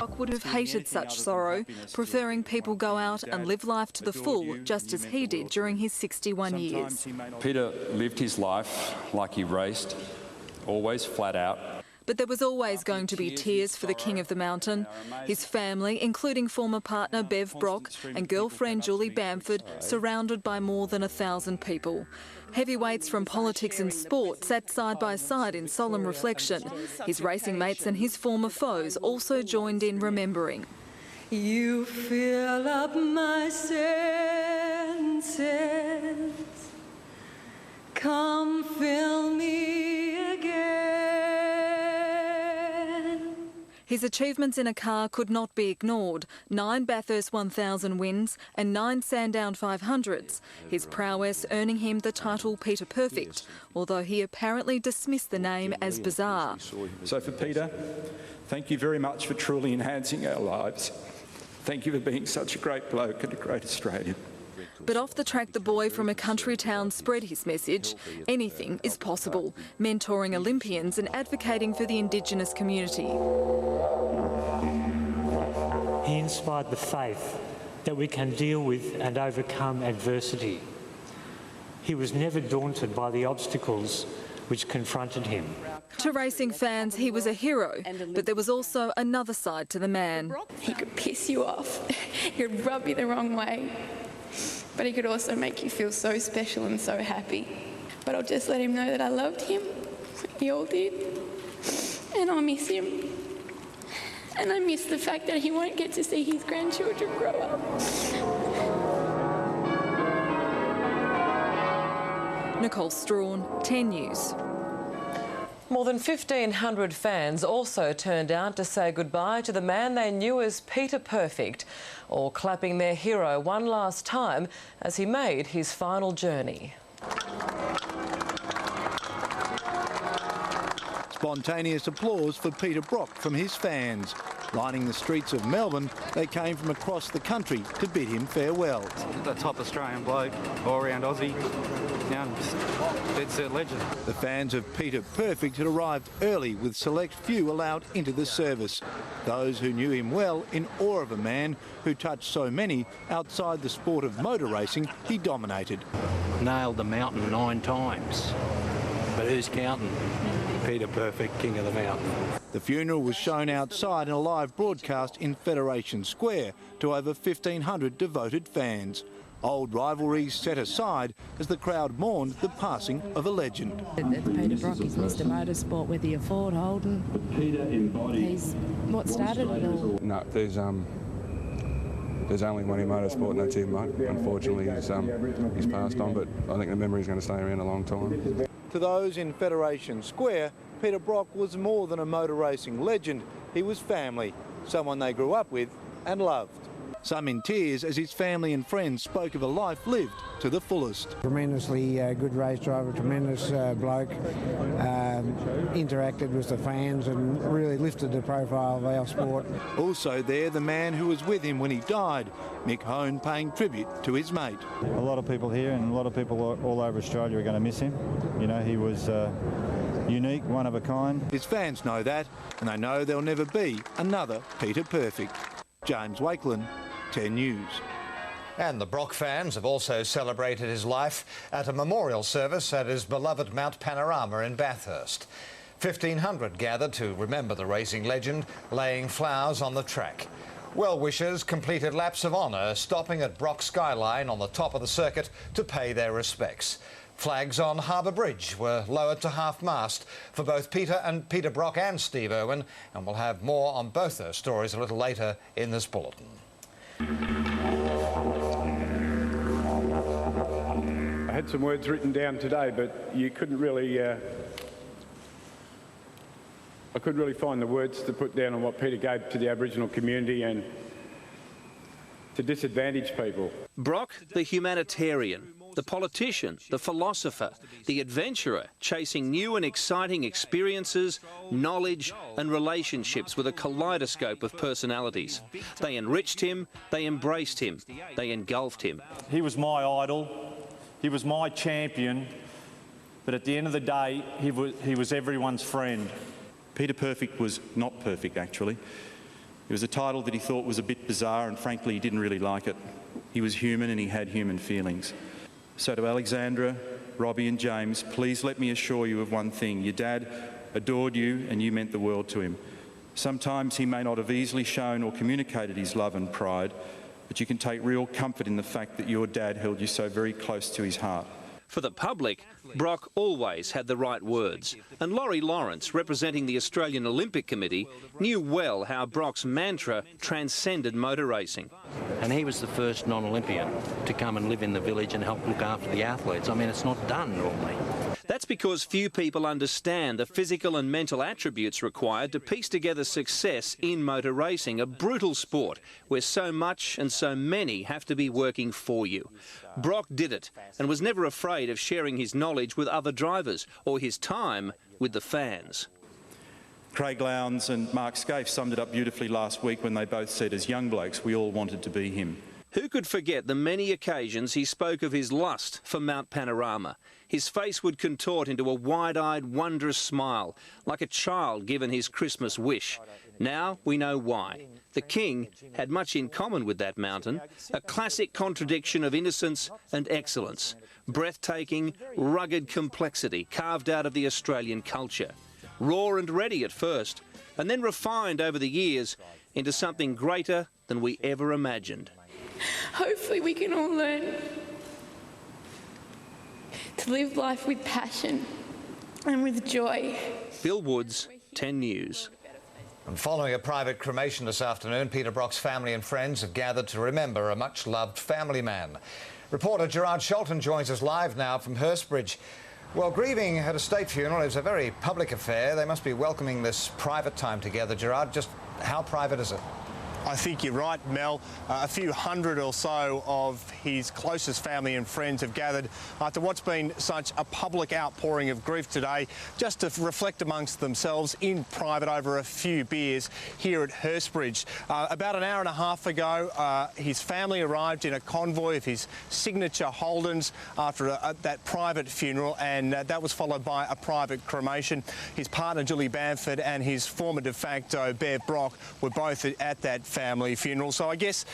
Brock would have hated such sorrow, preferring people go out and live life to the full, just as he did during his 61 years. Peter lived his life like he raced, always flat out. But there was always going to be tears for the King of the Mountain. His family, including former partner Bev Brock and girlfriend Julie Bamford, surrounded by more than 1,000 people. Heavyweights from politics and sport sat side by side in solemn reflection. His racing mates and his former foes also joined in remembering. You fill up my senses, come fill me again. His achievements in a car could not be ignored. 9 Bathurst 1000 wins and 9 Sandown 500s. His prowess earning him the title Peter Perfect, although he apparently dismissed the name as bizarre. So for Peter, thank you very much for truly enhancing our lives. Thank you for being such a great bloke and a great Australian. But off the track, the boy from a country town spread his message. Anything is possible, mentoring Olympians and advocating for the Indigenous community. He inspired the faith that we can deal with and overcome adversity. He was never daunted by the obstacles which confronted him. To racing fans, he was a hero, but there was also another side to the man. He could piss you off, he could rub you the wrong way, but he could also make you feel so special and so happy. But I'll just let him know that I loved him, we all did, and I'll miss him. And I miss the fact that he won't get to see his grandchildren grow up. Nicole Strawn, 10 News. More than 1,500 fans also turned out to say goodbye to the man they knew as Peter Perfect, all clapping their hero one last time as he made his final journey. Spontaneous applause for Peter Brock from his fans. Lining the streets of Melbourne, they came from across the country to bid him farewell. The top Australian bloke, all-round Aussie, dead set legend. The fans of Peter Perfect had arrived early with select few allowed into the service. Those who knew him well in awe of a man who touched so many outside the sport of motor racing he dominated. Nailed the mountain 9 times, but who's counting? Peter Perfect, King of the Mountain. The funeral was shown outside in a live broadcast in Federation Square to over 1,500 devoted fans. Old rivalries set aside as the crowd mourned the passing of a legend. Peter Brock is Mr Motorsport, whether you're Ford, Holden. He's what started it all. No, there's only one in motorsport and that's him, mate. Unfortunately, he's passed on, but I think the memory's going to stay around a long time. To those in Federation Square, Peter Brock was more than a motor racing legend. He was family, someone they grew up with and loved. Some in tears as his family and friends spoke of a life lived to the fullest. Tremendously good race driver, tremendous bloke, interacted with the fans and really lifted the profile of our sport. Also there, the man who was with him when he died, Mick Hone, paying tribute to his mate. A lot of people here and a lot of people all over Australia are going to miss him. You know, he was unique, one of a kind. His fans know that, and they know there'll never be another Peter Perfect. James Wakelin, 10 News. And the Brock fans have also celebrated his life at a memorial service at his beloved Mount Panorama in Bathurst. 1,500 gathered to remember the racing legend, laying flowers on the track. Well-wishers completed laps of honour, stopping at Brock Skyline on the top of the circuit to pay their respects. Flags on Harbour Bridge were lowered to half-mast for both Peter Brock and Steve Irwin, and we'll have more on both those stories a little later in this bulletin. I had some words written down today, but you couldn't really... I couldn't really find the words to put down on what Peter gave to the Aboriginal community and to disadvantaged people. Brock, the humanitarian, the politician, the philosopher, the adventurer, chasing new and exciting experiences, knowledge and relationships with a kaleidoscope of personalities. They enriched him, they embraced him, they engulfed him. He was my idol, he was my champion, but at the end of the day, he was everyone's friend. Peter Perfect was not perfect, actually. It was a title that he thought was a bit bizarre, and frankly he didn't really like it. He was human and he had human feelings. So to Alexandra, Robbie and James, please let me assure you of one thing. Your dad adored you and you meant the world to him. Sometimes he may not have easily shown or communicated his love and pride, but you can take real comfort in the fact that your dad held you so very close to his heart. For the public, Brock always had the right words, and Laurie Lawrence, representing the Australian Olympic Committee, knew well how Brock's mantra transcended motor racing. And he was the first non-Olympian to come and live in the village and help look after the athletes. I mean, it's not done normally. That's because few people understand the physical and mental attributes required to piece together success in motor racing, a brutal sport where so much and so many have to be working for you. Brock did it and was never afraid of sharing his knowledge with other drivers or his time with the fans. Craig Lowndes and Mark Scaife summed it up beautifully last week when they both said, as young blokes, we all wanted to be him. Who could forget the many occasions he spoke of his lust for Mount Panorama? His face would contort into a wide-eyed, wondrous smile, like a child given his Christmas wish. Now we know why. The King had much in common with that mountain, a classic contradiction of innocence and excellence, breathtaking, rugged complexity carved out of the Australian culture. Raw and ready at first, and then refined over the years into something greater than we ever imagined. Hopefully we can all learn to live life with passion and with joy. Bill Woods, 10 News. And following a private cremation this afternoon, Peter Brock's family and friends have gathered to remember a much-loved family man. Reporter Gerard Shelton joins us live now from Hurstbridge. Well, grieving at a state funeral is a very public affair. They must be welcoming this private time together. Gerard, just how private is it? I think you're right, Mel. A few hundred or so of his closest family and friends have gathered after what's been such a public outpouring of grief today, just to reflect amongst themselves in private over a few beers here at Hurstbridge. About an hour and a half ago, his family arrived in a convoy of his signature Holdens after that private funeral, and that was followed by a private cremation. His partner, Julie Bamford, and his former de facto, Bev Brock, were both at that family funeral. So I guess,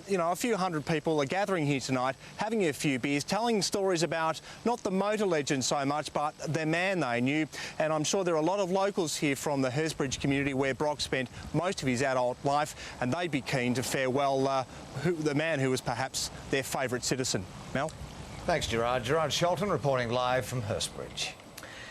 you know, a few hundred people are gathering here tonight, having a few beers, telling stories about not the motor legend so much, but the man they knew. And I'm sure there are a lot of locals here from the Hurstbridge community where Brock spent most of his adult life, and they'd be keen to farewell the man who was perhaps their favourite citizen. Mel? Thanks, Gerard. Gerard Shelton reporting live from Hurstbridge.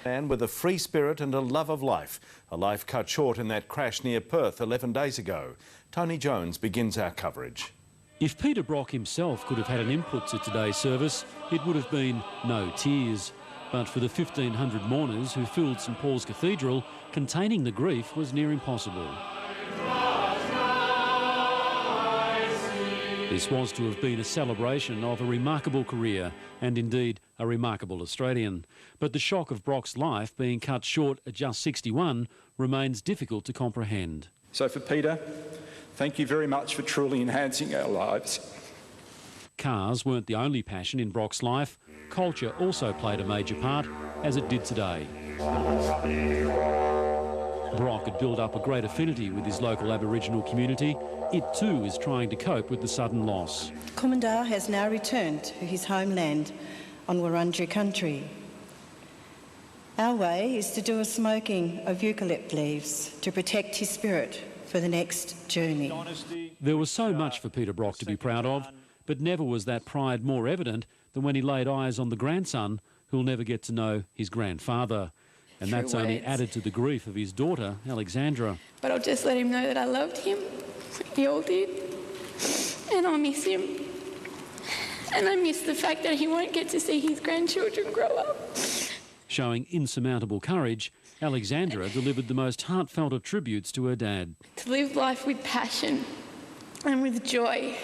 Man with a free spirit and a love of life. A life cut short in that crash near Perth 11 days ago. Tony Jones begins our coverage. If Peter Brock himself could have had an input to today's service, it would have been no tears. But for the 1,500 mourners who filled St Paul's Cathedral, containing the grief was near impossible. This was to have been a celebration of a remarkable career and indeed a remarkable Australian. But the shock of Brock's life being cut short at just 61 remains difficult to comprehend. So for Peter, thank you very much for truly enhancing our lives. Cars weren't the only passion in Brock's life. Culture also played a major part, as it did today. Brock had built up a great affinity with his local Aboriginal community. It too is trying to cope with the sudden loss. Commandar has now returned to his homeland on Wurundjeri country. Our way is to do a smoking of eucalypt leaves to protect his spirit for the next journey. There was so much for Peter Brock to be proud of, but never was that pride more evident than when he laid eyes on the grandson who'll never get to know his grandfather. And that's only added to the grief of his daughter, Alexandra. But I'll just let him know that I loved him. We all did. And I'll miss him. And I miss the fact that he won't get to see his grandchildren grow up. Showing insurmountable courage, Alexandra delivered the most heartfelt of tributes to her dad. To live life with passion and with joy.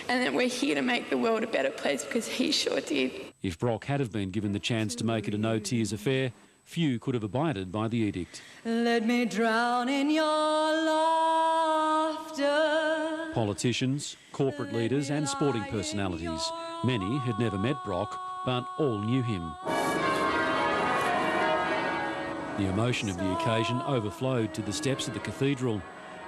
And that we're here to make the world a better place, because he sure did. If Brock had have been given the chance to make it a no-tears affair, few could have abided by the edict. Let me drown in your laughter. Politicians, corporate leaders and sporting personalities. Many had never met Brock, but all knew him. The emotion of the occasion overflowed to the steps of the cathedral.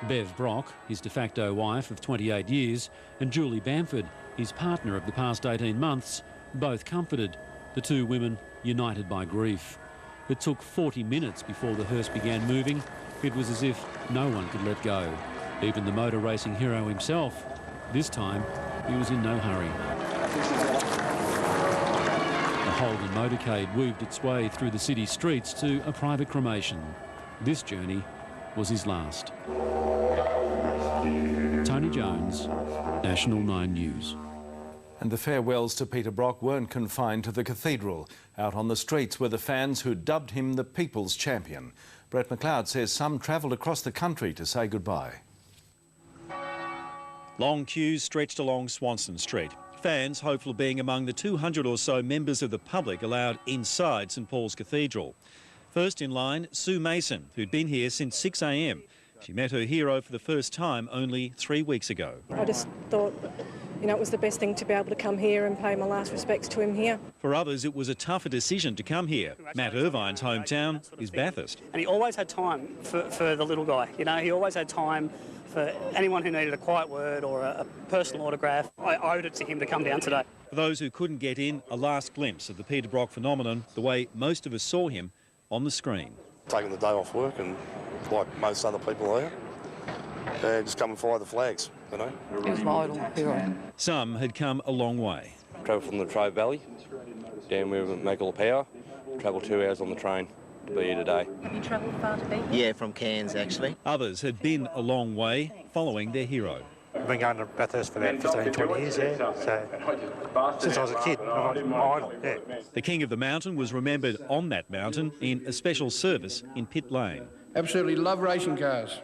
Bev Brock, his de facto wife of 28 years, and Julie Bamford, his partner of the past 18 months, both comforted, the two women united by grief. It took 40 minutes before the hearse began moving. It was as if no one could let go. Even the motor racing hero himself. This time, he was in no hurry. The Holden motorcade weaved its way through the city streets to a private cremation. This journey was his last. Tony Jones, National 9 News. And the farewells to Peter Brock weren't confined to the cathedral. Out on the streets were the fans who dubbed him the People's Champion. Brett McLeod says some travelled across the country to say goodbye. Long queues stretched along Swanston Street. Fans hopeful of being among the 200 or so members of the public allowed inside St Paul's Cathedral. First in line, Sue Mason, who'd been here since 6 a.m. She met her hero for the first time only 3 weeks ago. I just thought, you know, it was the best thing to be able to come here and pay my last respects to him here. For others, it was a tougher decision to come here. Matt Irvine's hometown is Bathurst. And he always had time for the little guy. You know, he always had time for anyone who needed a quiet word or a personal autograph. I owed it to him to come down today. For those who couldn't get in, a last glimpse of the Peter Brock phenomenon, the way most of us saw him on the screen. Taking the day off work and, like most other people here, just come and fly the flags, you know. He was my idol, hero. Some had come a long way. Travelled from the Trove Valley, down where we make all the power, travelled 2 hours on the train to be here today. Have you travelled far to be here? Yeah, from Cairns actually. Others had been a long way following their hero. I've been going to Bathurst for about 15, 20 years, yeah. So, since I was a kid, I'm my idol, yeah. The King of the Mountain was remembered on that mountain in a special service in Pitt Lane. Absolutely love racing cars,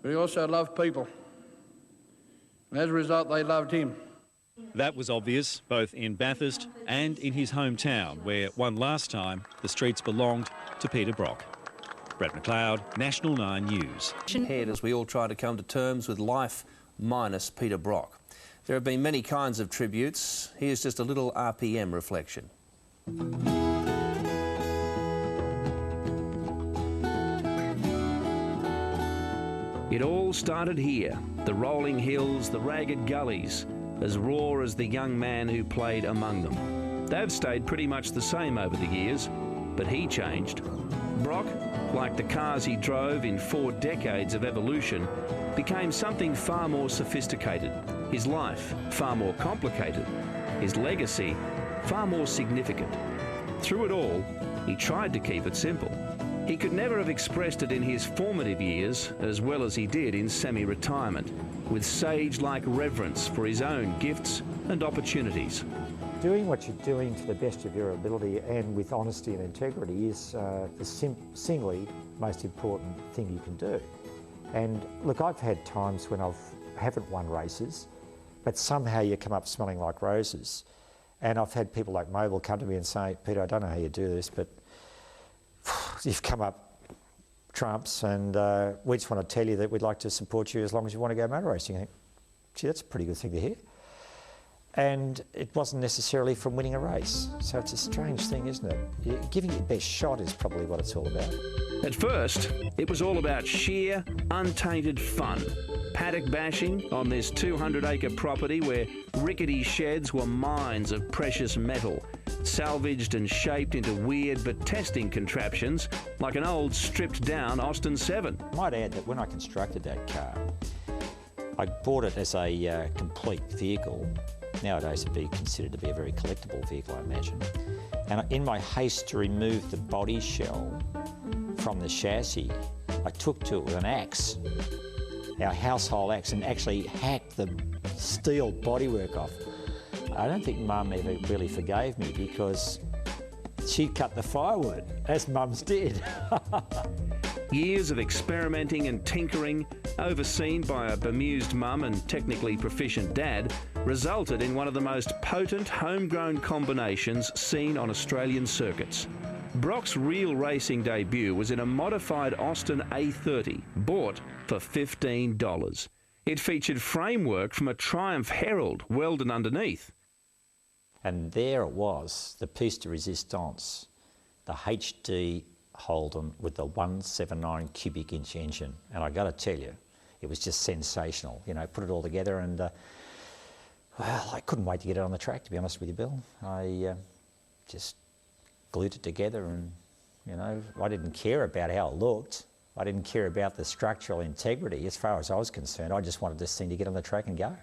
but he also loved people. And as a result, they loved him. That was obvious both in Bathurst and in his hometown, where one last time the streets belonged to Peter Brock. Brett McLeod, National 9 News. Ahead as we all try to come to terms with life minus Peter Brock. There have been many kinds of tributes. Here's just a little RPM reflection. It all started here, the rolling hills, the ragged gullies, as raw as the young man who played among them. They've stayed pretty much the same over the years, but he changed. Brock, like the cars he drove in 4 decades of evolution, became something far more sophisticated. His life far more complicated. His legacy far more significant. Through it all, he tried to keep it simple. He could never have expressed it in his formative years as well as he did in semi-retirement, with sage-like reverence for his own gifts and opportunities. Doing what you're doing to the best of your ability and with honesty and integrity is the singly most important thing you can do. And look, I've had times when I haven't won races, but somehow you come up smelling like roses. And I've had people like Mobile come to me and say, Peter, I don't know how you do this, but you've come up trumps, and we just want to tell you that we'd like to support you as long as you want to go motor racing. I think, gee, that's a pretty good thing to hear. And it wasn't necessarily from winning a race. So it's a strange thing, isn't it? Giving your best shot is probably what it's all about. At first, it was all about sheer, untainted fun. Paddock bashing on this 200-acre property where rickety sheds were mines of precious metal, salvaged and shaped into weird but testing contraptions like an old stripped-down Austin 7. I might add that when I constructed that car, I bought it as a complete vehicle. Nowadays it'd be considered to be a very collectible vehicle, I imagine. And in my haste to remove the body shell from the chassis, I took to it with an axe, our household axe, and actually hacked the steel bodywork off. I don't think Mum ever really forgave me because she cut the firewood, as mums did. Years of experimenting and tinkering, overseen by a bemused mum and technically proficient dad, resulted in one of the most potent homegrown combinations seen on Australian circuits. Brock's real racing debut was in a modified Austin A30, bought for $15. It featured framework from a Triumph Herald welded underneath. And there it was, the piece de resistance, the HD Holden with the 179 cubic inch engine. And I got to tell you, it was just sensational. You know, put it all together, and well, I couldn't wait to get it on the track, to be honest with you, Bill. I just glued it together, and you know, I didn't care about how it looked. I didn't care about the structural integrity as far as I was concerned. I just wanted this thing to get on the track and go.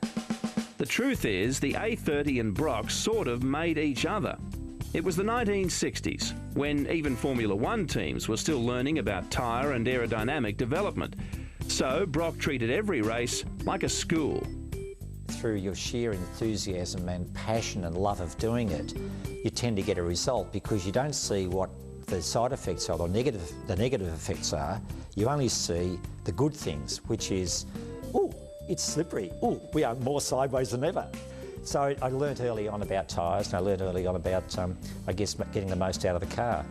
The truth is, the A30 and Brock sort of made each other. It was the 1960s, when even Formula One teams were still learning about tyre and aerodynamic development. So Brock treated every race like a school. Through your sheer enthusiasm and passion and love of doing it, you tend to get a result because you don't see what the side effects are, or the negative effects are. You only see the good things, which is, oh, it's slippery. Oh, we are more sideways than ever. So I learnt early on about tyres, and I learnt early on about, I guess, getting the most out of the car.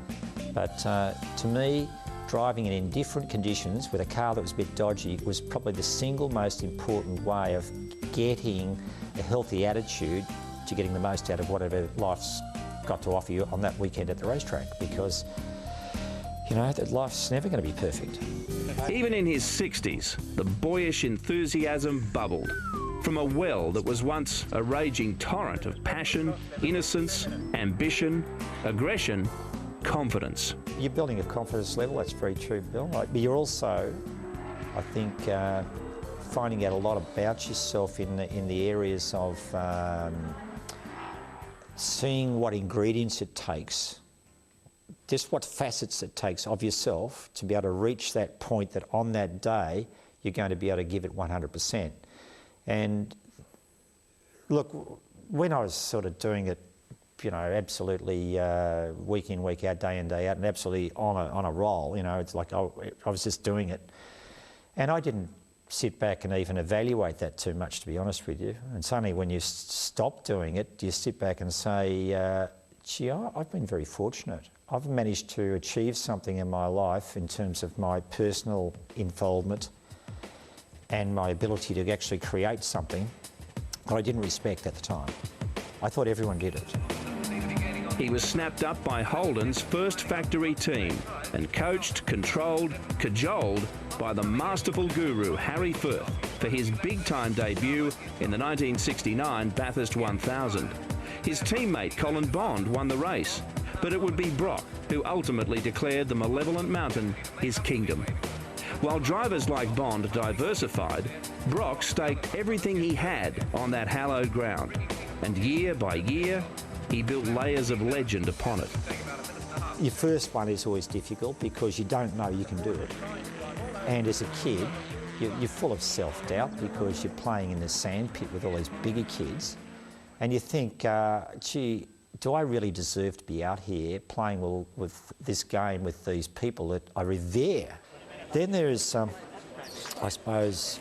But to me, driving in indifferent conditions with a car that was a bit dodgy was probably the single most important way of getting a healthy attitude to getting the most out of whatever life's got to offer you on that weekend at the racetrack, because, you know, that life's never going to be perfect. Even in his 60s, the boyish enthusiasm bubbled from a well that was once a raging torrent of passion, innocence, ambition, aggression, confidence. You're building a confidence level, that's very true, Bill. But you're also, I think, finding out a lot about yourself in the areas of seeing what ingredients it takes, just what facets it takes of yourself to be able to reach that point that on that day you're going to be able to give it 100%. And look, when I was sort of doing it, you know, absolutely week in, week out, day in, day out, and absolutely on a roll, you know, it's like I was just doing it. And I didn't sit back and even evaluate that too much, to be honest with you. And suddenly when you stop doing it, you sit back and say, gee, I've been very fortunate. I've managed to achieve something in my life in terms of my personal involvement and my ability to actually create something that I didn't respect at the time. I thought everyone did it. He was snapped up by Holden's first factory team and coached, controlled, cajoled by the masterful guru Harry Firth for his big-time debut in the 1969 Bathurst 1000. His teammate Colin Bond won the race, but it would be Brock who ultimately declared the malevolent mountain his kingdom. While drivers like Bond diversified, Brock staked everything he had on that hallowed ground, and year by year, he built layers of legend upon it. Your first one is always difficult because you don't know you can do it. And as a kid, you're full of self-doubt because you're playing in the sandpit with all these bigger kids. And you think, gee, do I really deserve to be out here playing with this game with these people that I revere? Then there is, I suppose,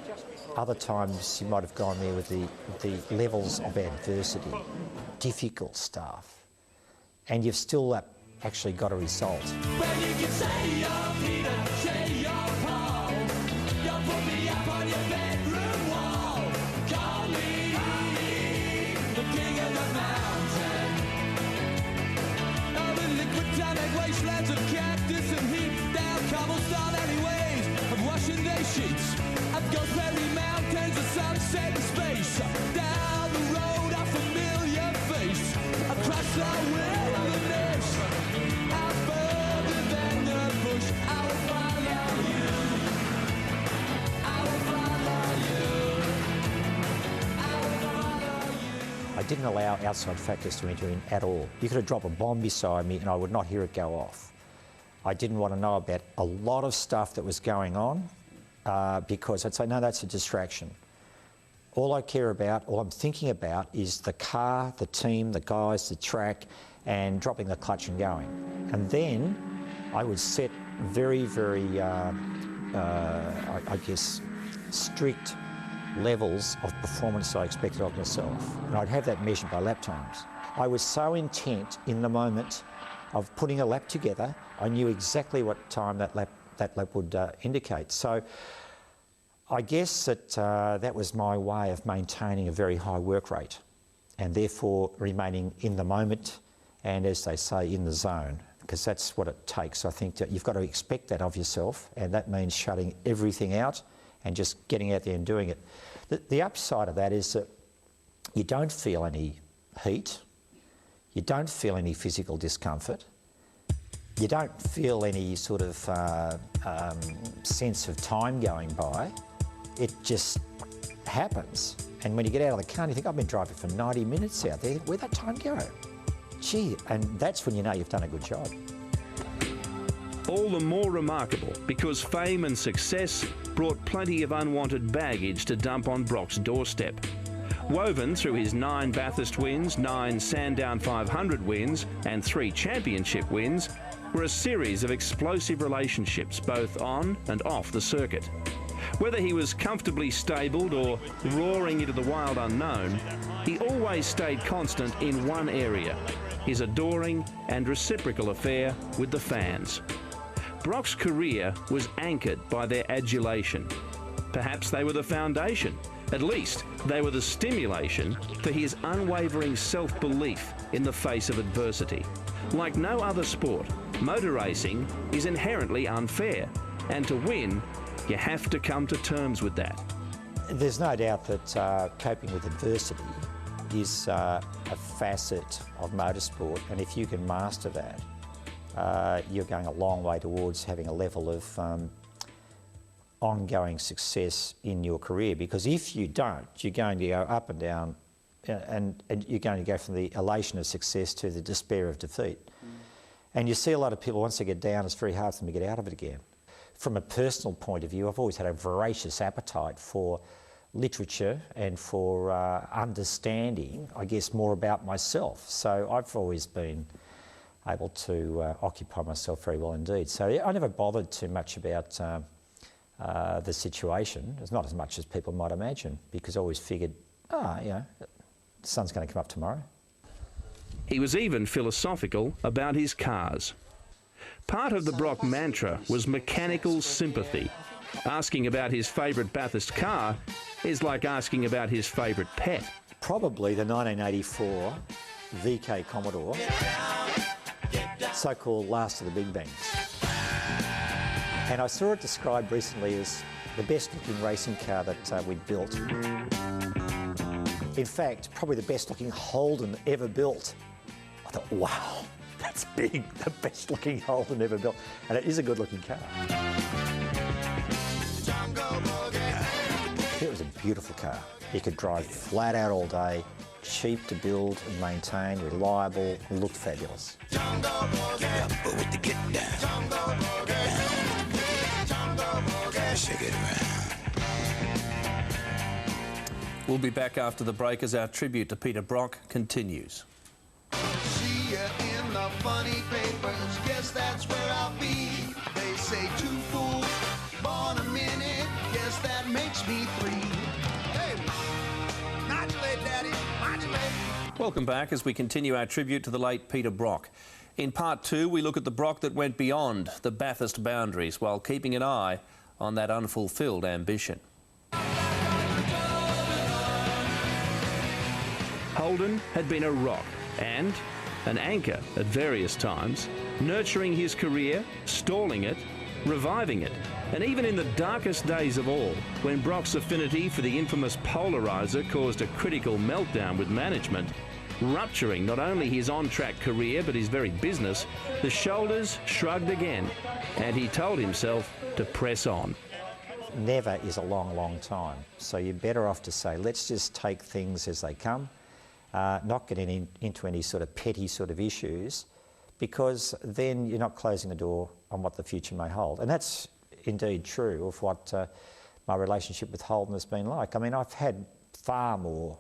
other times you might have gone there with the levels of adversity, difficult stuff, and you've still actually got a result. Well, you can say you're Peter, say you're Paul. Don't put me up on your bedroom wall. Call me the king of the mountain. Oh, the liquid tonic wastelands of cactus and heat, down cobblestone alleyways of washing day sheets, of Gooseberry mountains of sunset and space. Down the road, a familiar face, across the wilderness. I didn't allow outside factors to enter in at all. You could have dropped a bomb beside me and I would not hear it go off. I didn't want to know about a lot of stuff that was going on because I'd say, no, that's a distraction. All I care about, all I'm thinking about is the car, the team, the guys, the track, and dropping the clutch and going. And then I would set very, very, I guess, strict levels of performance I expected of myself. And I'd have that measured by lap times. I was so intent in the moment of putting a lap together, I knew exactly what time that lap would indicate. So I guess that that was my way of maintaining a very high work rate and therefore remaining in the moment and, as they say, in the zone, because that's what it takes. I think that you've got to expect that of yourself, and that means shutting everything out and just getting out there and doing it. The upside of that is that you don't feel any heat, you don't feel any physical discomfort, you don't feel any sort of sense of time going by. It just happens. And when you get out of the car, you think, I've been driving for 90 minutes out there. Where'd that time go? Gee, and that's when you know you've done a good job. All the more remarkable because fame and success brought plenty of unwanted baggage to dump on Brock's doorstep. Woven through his 9 Bathurst wins, 9 Sandown 500 wins and 3 championship wins were a series of explosive relationships both on and off the circuit. Whether he was comfortably stabled or roaring into the wild unknown, he always stayed constant in one area, his adoring and reciprocal affair with the fans. Brock's career was anchored by their adulation. Perhaps they were the foundation. At least they were the stimulation for his unwavering self-belief in the face of adversity. Like no other sport, motor racing is inherently unfair, and to win, you have to come to terms with that. There's no doubt that coping with adversity is a facet of motorsport, and if you can master that, you're going a long way towards having a level of ongoing success in your career, because if you don't, you're going to go up and down and you're going to go from the elation of success to the despair of defeat. And you see a lot of people, once they get down, it's very hard for them to get out of it again. From a personal point of view, I've always had a voracious appetite for literature and for understanding, I guess, more about myself. So I've always been able to occupy myself very well indeed. So I never bothered too much about the situation. It's not as much as people might imagine, because I always figured, you know, the sun's going to come up tomorrow. He was even philosophical about his cars. Part of the Brock mantra was mechanical sympathy. Asking about his favourite Bathurst car is like asking about his favourite pet. Probably the 1984 VK Commodore, so-called last of the big bangs. And I saw it described recently as the best-looking racing car that we'd built. In fact, probably the best-looking Holden ever built. I thought, wow, that's big, the best-looking Holden ever built. And it is a good-looking car. It was a beautiful car. You could drive flat out all day, cheap to build and maintain, reliable, looked fabulous. We'll be back after the break as our tribute to Peter Brock continues. See ya in the funny papers, guess that's where I'll be. They say 2 fools, born a minute, guess that makes me 3. Hey, modulate, Daddy, modulate. Welcome back as we continue our tribute to the late Peter Brock. In part 2, we look at the Brock that went beyond the Bathurst boundaries while keeping an eye on that unfulfilled ambition. Holden had been a rock and an anchor at various times, nurturing his career, stalling it, reviving it, and even in the darkest days of all, when Brock's affinity for the infamous polariser caused a critical meltdown with management, rupturing not only his on-track career but his very business, the shoulders shrugged again, and he told himself to press on. Never is a long, long time, so you're better off to say, let's just take things as they come, not getting into any sort of petty sort of issues, because then you're not closing the door on what the future may hold. And that's indeed true of what my relationship with Holden has been like. I mean, I've had far more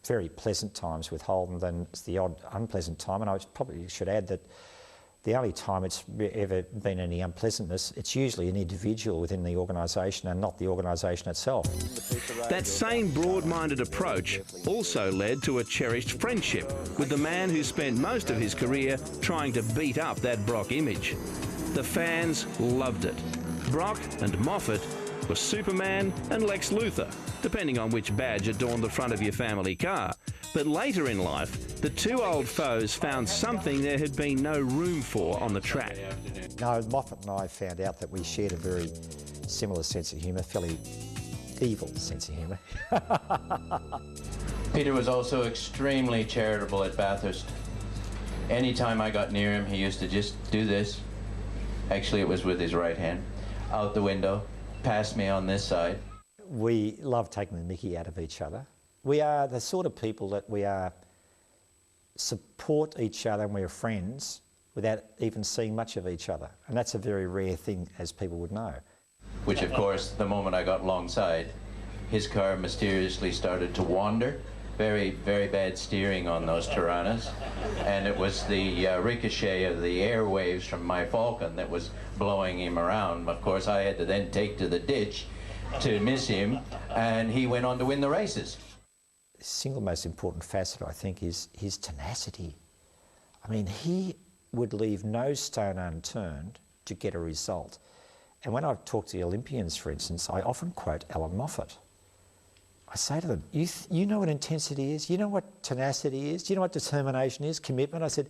very pleasant times with Holden than the odd unpleasant time, and I probably should add that the only time it's ever been any unpleasantness, it's usually an individual within the organisation and not the organisation itself. That same broad-minded approach also led to a cherished friendship with the man who spent most of his career trying to beat up that Brock image. The fans loved it. Brock and Moffat were Superman and Lex Luthor, depending on which badge adorned the front of your family car. But later in life, the two old foes found something there had been no room for on the track. No, Moffat and I found out that we shared a very similar sense of humour, fairly evil sense of humour. Peter was also extremely charitable at Bathurst. Anytime I got near him, he used to just do this. Actually, it was with his right hand, out the window, past me on this side. We love taking the mickey out of each other. We are the sort of people that support each other and we're friends without even seeing much of each other. And that's a very rare thing, as people would know. Which, of course, the moment I got alongside, his car mysteriously started to wander. Very, very bad steering on those Tiranas. And it was the ricochet of the airwaves from my Falcon that was blowing him around. Of course, I had to then take to the ditch to miss him, and he went on to win the races. The single most important facet, I think, is his tenacity. I mean, he would leave no stone unturned to get a result. And when I talk to the Olympians, for instance, I often quote Alan Moffat. I say to them, you know what intensity is? You know what tenacity is? Do you know what determination is, commitment? I said,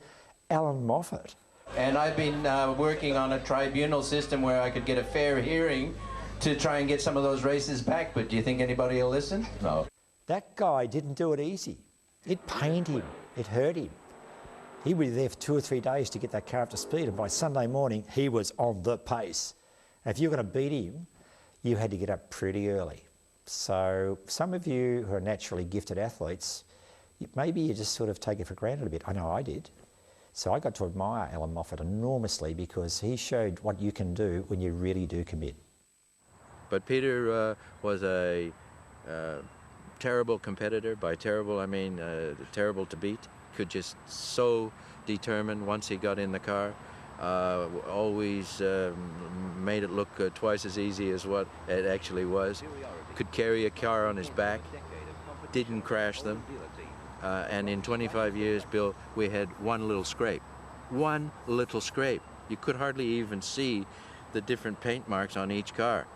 Alan Moffat. And I've been working on a tribunal system where I could get a fair hearing to try and get some of those races back, but do you think anybody will listen? No. That guy didn't do it easy. It pained him, it hurt him. He was there for 2 or 3 days to get that car up to speed, and by Sunday morning, he was on the pace. And if you were going to beat him, you had to get up pretty early. So some of you who are naturally gifted athletes, maybe you just sort of take it for granted a bit. I know I did. So I got to admire Alan Moffat enormously because he showed what you can do when you really do commit. But Peter was a terrible competitor. By terrible, I mean terrible to beat. Could just so determined once he got in the car. Always made it look twice as easy as what it actually was. Could carry a car on his back, didn't crash them. And in 25 years, Bill, we had one little scrape. One little scrape. You could hardly even see the different paint marks on each car.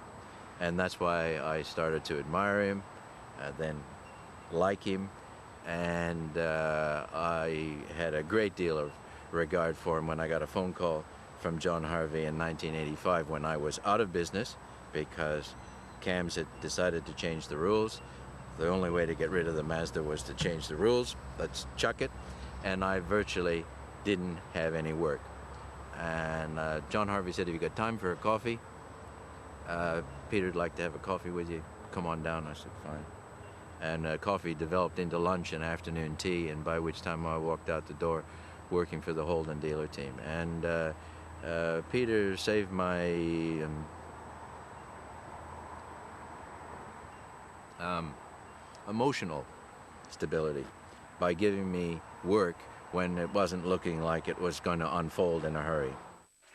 And that's why I started to admire him, then like him, and I had a great deal of regard for him when I got a phone call from John Harvey in 1985 when I was out of business because CAMS had decided to change the rules. The only way to get rid of the Mazda was to change the rules. Let's chuck it. And I virtually didn't have any work. And John Harvey said, "Have you got time for a coffee? Peter'd like to have a coffee with you. Come on down." I said, "Fine." And coffee developed into lunch and afternoon tea, and by which time I walked out the door working for the Holden dealer team. And Peter saved my emotional stability by giving me work when it wasn't looking like it was going to unfold in a hurry.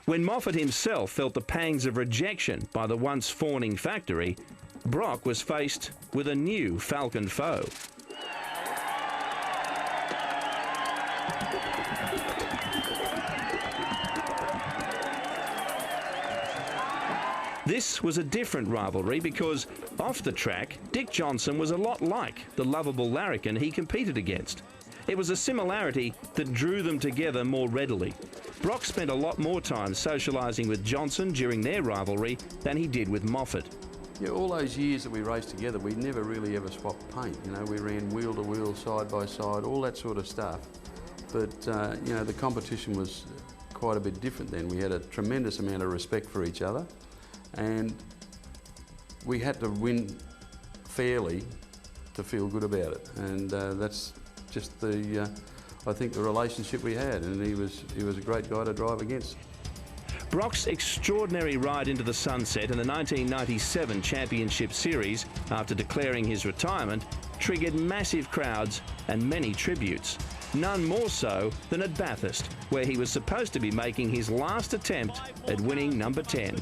When Moffat himself felt the pangs of rejection by the once fawning factory, Brock was faced with a new Falcon foe. This was a different rivalry because, off the track, Dick Johnson was a lot like the lovable larrikin he competed against. It was a similarity that drew them together more readily. Brock spent a lot more time socialising with Johnson during their rivalry than he did with Moffat. Yeah, all those years that we raced together, we never really ever swapped paint. You know, we ran wheel to wheel, side by side, all that sort of stuff. But, you know, the competition was quite a bit different then. We had a tremendous amount of respect for each other, and we had to win fairly to feel good about it. And that's just the, I think, the relationship we had, and he was a great guy to drive against. Brock's extraordinary ride into the sunset in the 1997 Championship Series, after declaring his retirement, triggered massive crowds and many tributes. None more so than at Bathurst, where he was supposed to be making his last attempt at winning number 10.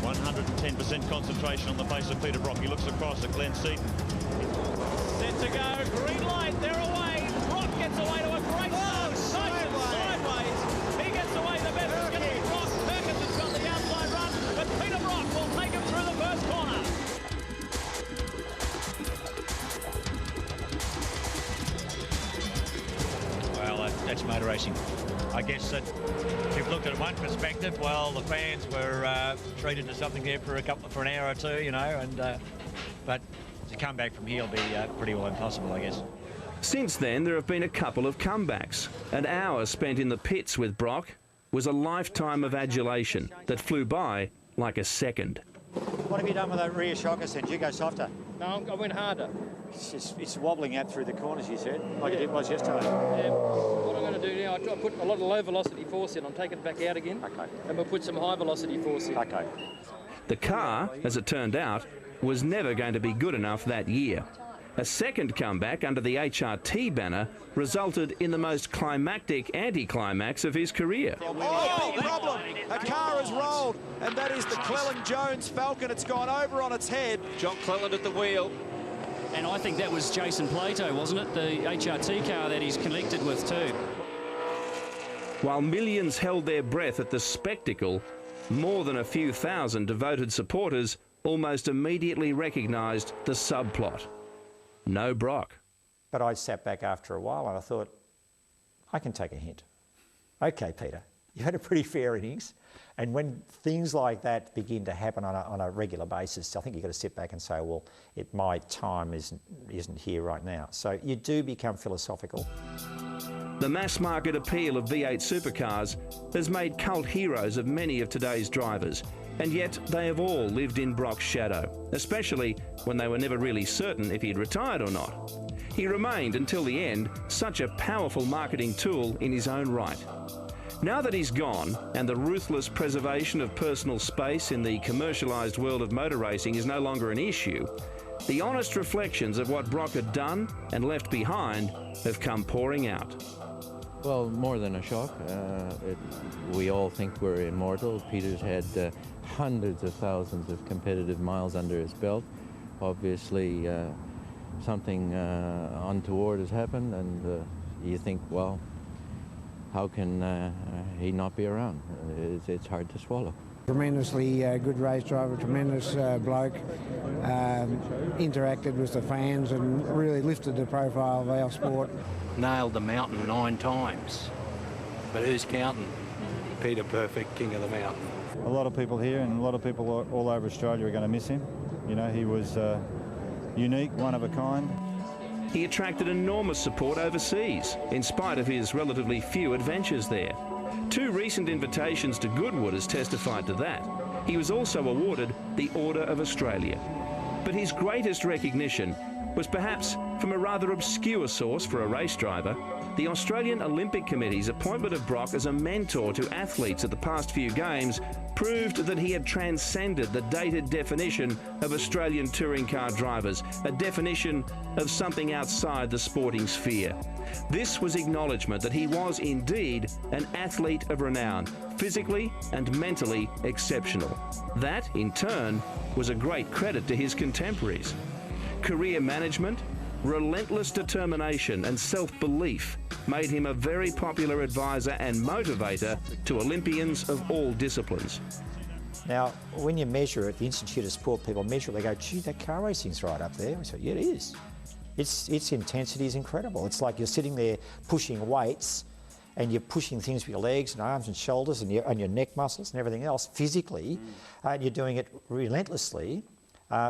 110% concentration on the face of Peter Brock. He looks across at Glenn Seaton. Set to go, green light, they're away. Brock gets away to a great start. Sideways. He gets away, the best is going to be Brock. Perkins has got the outside run, but Peter Brock will take him through the first corner. Well, that's motor racing. I guess that if you've looked at one perspective, well, the fans were treated to something there for an hour or two, you know, and but to come back from here will be pretty well impossible, I guess. Since then, there have been a couple of comebacks. An hour spent in the pits with Brock was a lifetime of adulation that flew by like a second. What have you done with that rear shock ascent? Did you go softer? No, I went harder. It's wobbling out through the corners, you said, like it was yesterday. What I'm going to do now, I put a lot of low velocity force in. I'm taking it back out again. Okay. And we'll put some high velocity force in. Okay. The car, as it turned out, was never going to be good enough that year. A second comeback under the HRT banner resulted in the most climactic anticlimax of his career. Oh, big problem. A car has rolled, and that is the Cleland-Jones Falcon. It's gone over on its head. John Cleland at the wheel. And I think that was Jason Plato, wasn't it? The HRT car that he's connected with too. While millions held their breath at the spectacle, more than a few thousand devoted supporters almost immediately recognised the subplot. No Brock. But I sat back after a while and I thought, I can take a hint. Okay, Peter, you had a pretty fair innings. And when things like that begin to happen on a regular basis, I think you've got to sit back and say, well, my time isn't here right now. So you do become philosophical. The mass market appeal of V8 supercars has made cult heroes of many of today's drivers, and yet they have all lived in Brock's shadow, especially when they were never really certain if he'd retired or not. He remained until the end such a powerful marketing tool in his own right. Now that he's gone, and the ruthless preservation of personal space in the commercialised world of motor racing is no longer an issue, the honest reflections of what Brock had done and left behind have come pouring out. Well, more than a shock. We all think we're immortal. Peter's had hundreds of thousands of competitive miles under his belt. Obviously, something untoward has happened, and you think, well, how can he not be around? It's hard to swallow. Tremendously good race driver, tremendous bloke, interacted with the fans and really lifted the profile of our sport. Nailed the mountain 9 times, but who's counting? Peter Perfect, king of the mountain. A lot of people here and a lot of people all over Australia are going to miss him. You know, he was unique, one of a kind. He attracted enormous support overseas, in spite of his relatively few adventures there. 2 recent invitations to Goodwood has testified to that. He was also awarded the Order of Australia. But his greatest recognition was perhaps from a rather obscure source for a race driver. The Australian Olympic Committee's appointment of Brock as a mentor to athletes at the past few games proved that he had transcended the dated definition of Australian touring car drivers, a definition of something outside the sporting sphere. This was acknowledgement that he was indeed an athlete of renown, physically and mentally exceptional. That, in turn, was a great credit to his contemporaries. Career management, relentless determination and self-belief made him a very popular advisor and motivator to Olympians of all disciplines. Now, when you measure it, the Institute of Sport people measure it, they go, gee, that car racing's right up there. We say, yeah, it is. Its intensity is incredible. It's like you're sitting there pushing weights and you're pushing things with your legs and arms and shoulders and your neck muscles and everything else physically, and you're doing it relentlessly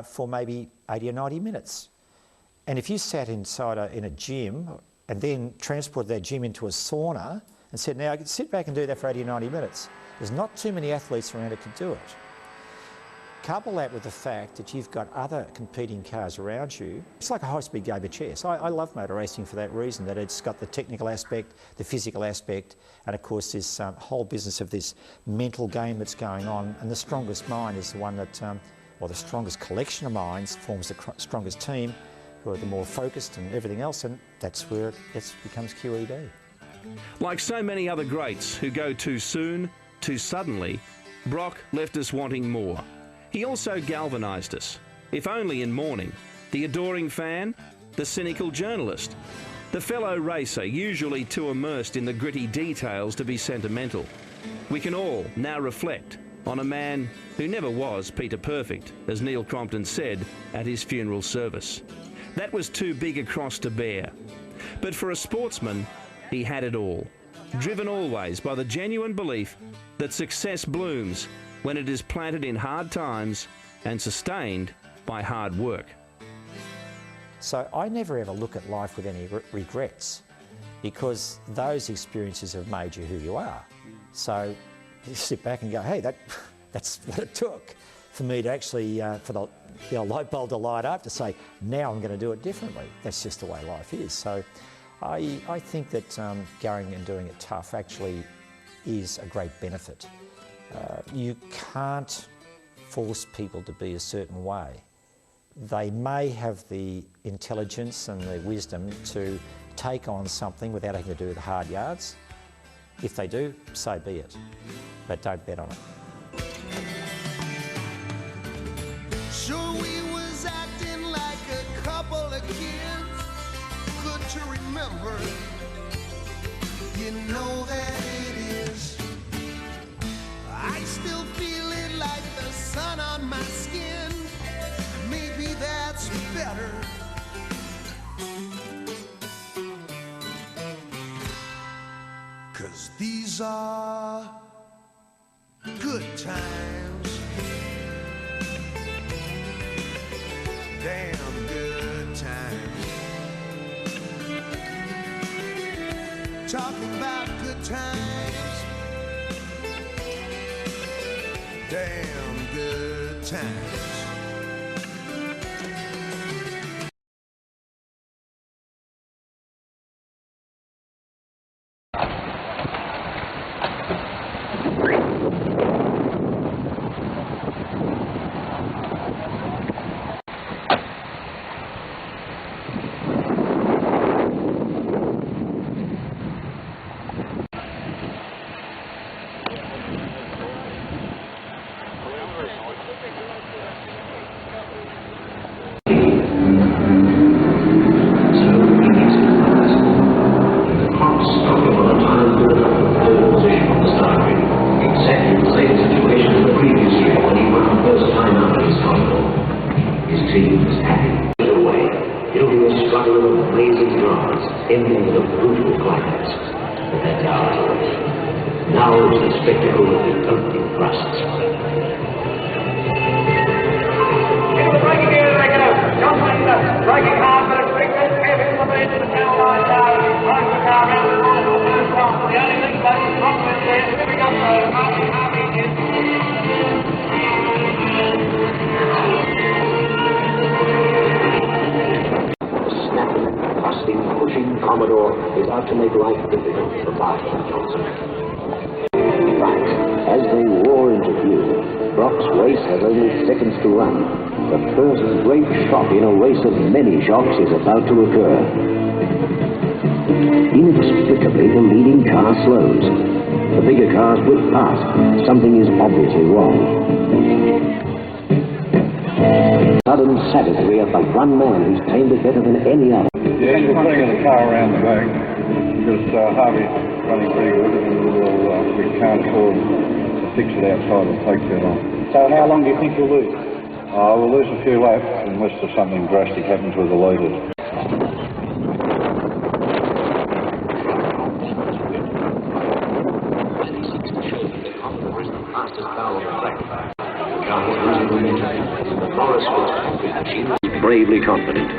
for maybe 80 or 90 minutes. And if you sat inside in a gym and then transported that gym into a sauna and said, now sit back and do that for 80 or 90 minutes, there's not too many athletes around that could do it. Couple that with the fact that you've got other competing cars around you. It's like a high-speed game of chess. I love motor racing for that reason, that it's got the technical aspect, the physical aspect, and of course this whole business of this mental game that's going on, and the strongest mind is the one that, or the strongest collection of minds forms the strongest team, who are the more focused and everything else, and that's where it becomes QED. Like so many other greats who go too soon, too suddenly, Brock left us wanting more. He also galvanised us, if only in mourning. The adoring fan, the cynical journalist, the fellow racer usually too immersed in the gritty details to be sentimental. We can all now reflect on a man who never was Peter Perfect, as Neil Crompton said at his funeral service. That was too big a cross to bear. But for a sportsman, he had it all. driven always by the genuine belief that success blooms when it is planted in hard times and sustained by hard work. So I never ever look at life with any regrets, because those experiences have made you who you are. So you sit back and go, hey, that's what it took for me to actually, for the light bulb to light up, to say, now I'm going to do it differently. That's just the way life is. So I think that going and doing it tough actually is a great benefit. You can't force people to be a certain way. They may have the intelligence and the wisdom to take on something without having to do the hard yards. If they do, so be it. But don't bet on it. Sure, we was acting like a couple of kids. Good to remember. You know that it is. I still feel it like the sun on my skin. Maybe that's better. Cause these are good times. Damn good times. Talking about good times. Damn good times. Is out to make life difficult for Barton and Johnson. But as they roar into view, Brock's race has only seconds to run. The first great shock in a race of many shocks is about to occur. Inexplicably, the leading car slows. The bigger cars whip past. Something is obviously wrong. Sudden savagery of the one man who's tamed it better than any other. Yeah, we're bringing the car around the back because Harvey's running pretty good and we can't afford to fix it outside. It'll take too long. So how long do you think you'll lose? We'll lose a few laps unless there's something drastic happens with the leaders. Bravely confident.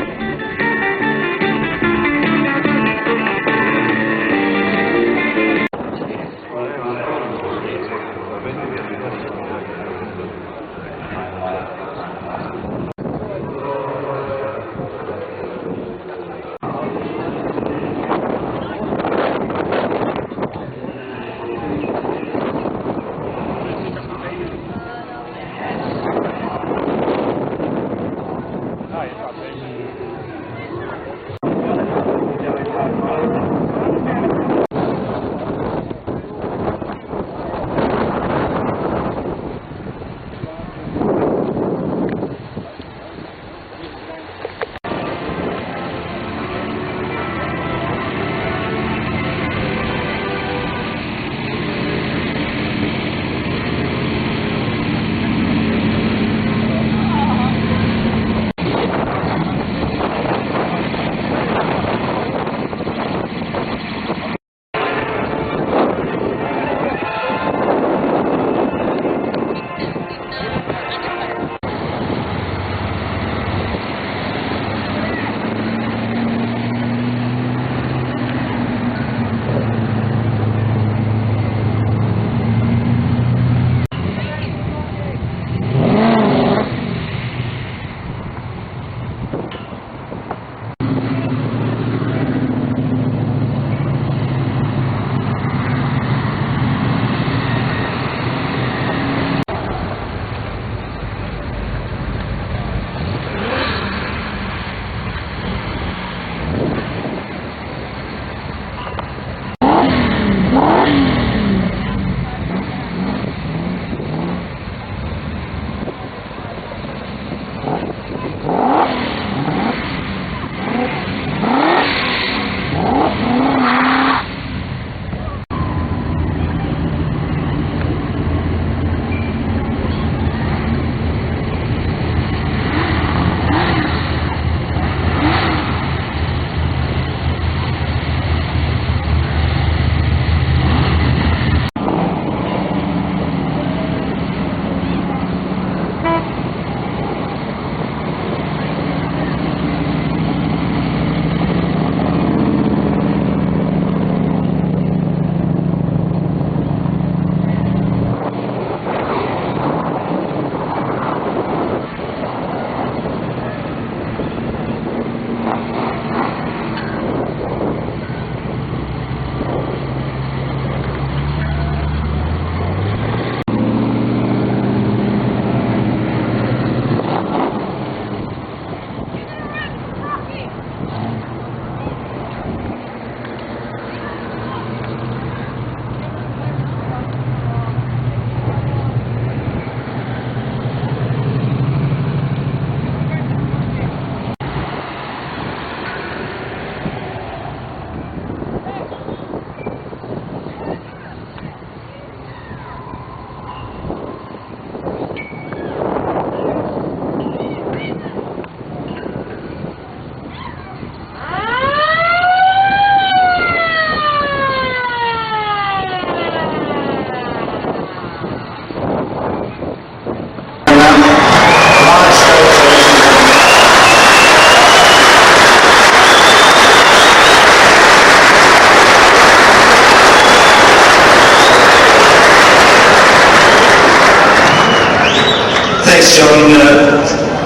John.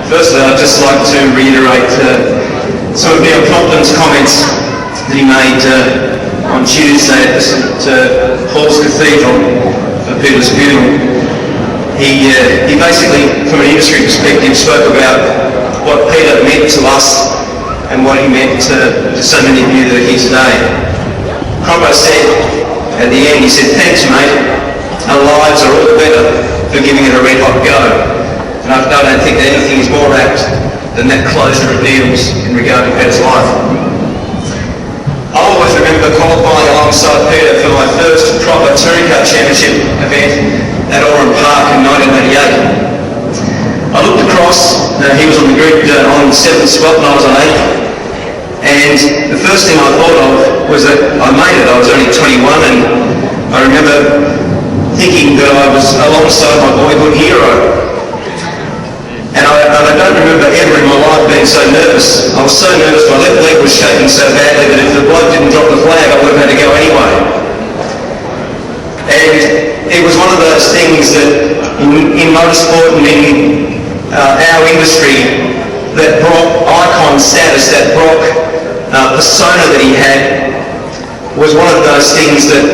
Firstly, I'd just like to reiterate some of Neil Compton's comments that he made on Tuesday at Paul's Cathedral for Peter's funeral. He basically, from an industry perspective, spoke about what Peter meant to us and what he meant to so many of you that are here today. Crombo said at the end, he said, "Thanks, mate. Our lives are all the better for giving it a red hot go." And I don't think that anything is more apt than that closure of deals in regard to Peter's life. I always remember qualifying alongside Peter for my first proper touring car championship event at Oran Park in 1988. I looked across, he was on the grid on 7th spot and I was on 8th. And the first thing I thought of was that I made it. I was only 21 and I remember thinking that I was alongside my boyhood hero. And I don't remember ever in my life being so nervous. I was so nervous, my left leg was shaking so badly that if the bloke didn't drop the flag, I would have had to go anyway. And it was one of those things that in motorsport and in our industry, that Brock icon status, that Brock persona that he had, was one of those things that